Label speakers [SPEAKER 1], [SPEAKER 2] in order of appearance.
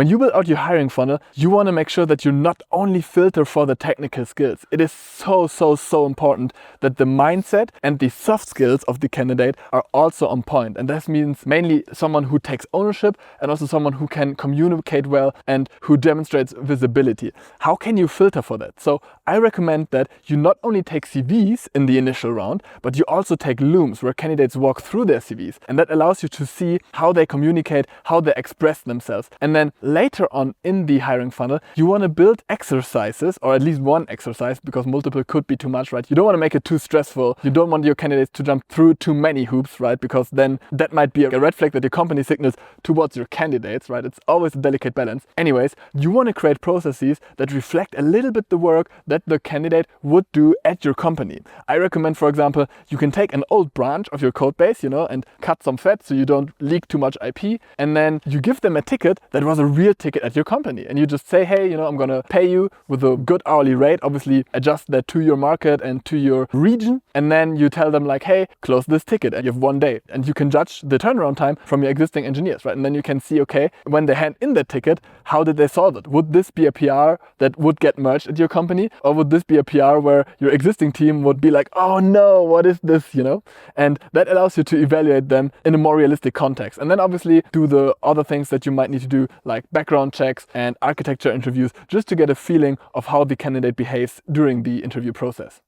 [SPEAKER 1] when you build out your hiring funnel, you want to make sure that you not only filter for the technical skills. It is so important that the mindset and the soft skills of the candidate are also on point. And that means mainly someone who takes ownership and also someone who can communicate well and who demonstrates visibility. How can you filter for that? So I recommend that you not only take CVs in the initial round, but you also take Looms where candidates walk through their CVs. And that allows you to see how they communicate, how they express themselves. And then later on in the hiring funnel, you want to build exercises, or at least one exercise, because multiple could be too much, right? You don't want to make it too stressful. You don't want your candidates to jump through too many hoops, right? Because then that might be a red flag that your company signals towards your candidates, right? It's always a delicate balance. Anyways, you want to create processes that reflect a little bit the work that the candidate would do at your company. I recommend, for example, you can take an old branch of your code base, and cut some fat so you don't leak too much IP. And then you give them a ticket that was a real ticket at your company. And you just say, hey, I'm going to pay you with a good hourly rate. Obviously, adjust that to your market and to your region. And then you tell them like, hey, close this ticket and you have 1 day. And you can judge the turnaround time from your existing engineers, right? And then you can see, okay, when they hand in that ticket, how did they solve it? Would this be a PR that would get merged at your company? Or would this be a PR where your existing team would be like, oh no, what is this, And that allows you to evaluate them in a more realistic context. And then obviously do the other things that you might need to do, like background checks and architecture interviews, just to get a feeling of how the candidate behaves during the interview process.